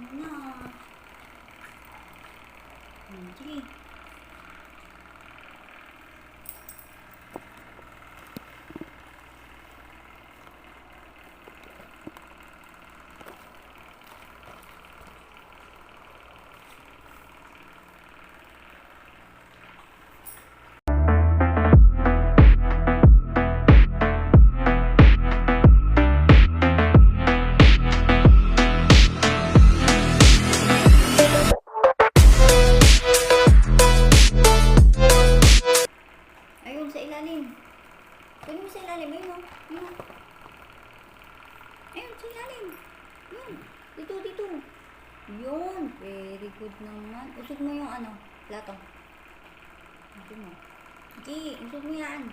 mo na. Sige. Sa ilalim. Pwede mo sa ilalim. Ayun o. Ayun. Ayun, sa ilalim. Yun. Dito, dito. Yun. Very good naman. Usog mo yung ano, plato. Usog mo. Sige, usog mo yan.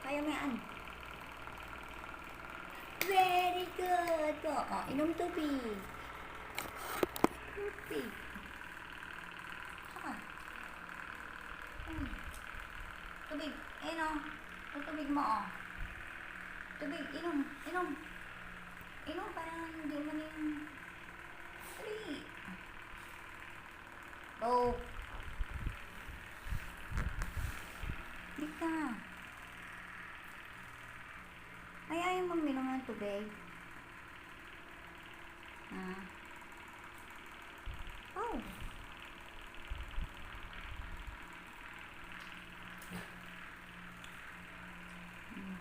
Kaya mo yan. Very good. O, inom tubig. Tubig. Saka. Tubig. Ayun o. Yung tubig mo o. Tubig. Inom. Inom. Inom parang hindi man yung... Dali. Go. Hindi ka. Ay, ayaw mo minom ng tubig. Ha? Oh.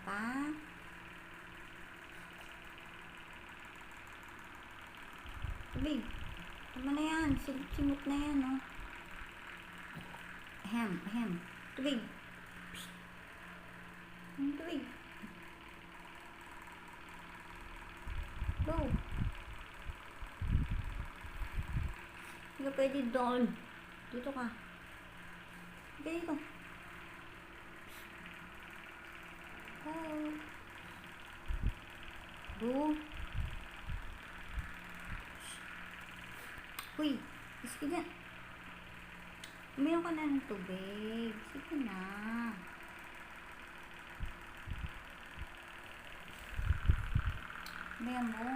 Pa. Tubig. Tama na yan. Simot na yan, no? Ahem, ahem. Tubig. Tubig. Go. Hindi ka pwede doon. Dito ka. Dito. Go. Uy, sige na. Uminom ka na ng tubig. Sige na. Uminom mo.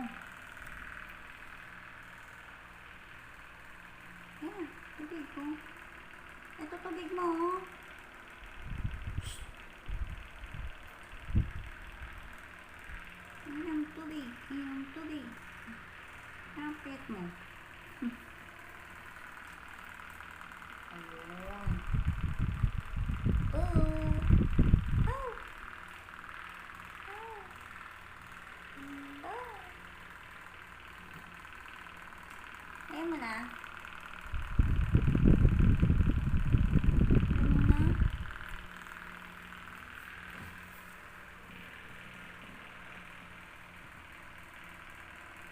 Ayan, tubig ko. Ito tubig mo. Inom tubig. Inom tubig. Kapit mo. Ayun. Oh. Oh. Oh. Oh. Ayun mo na.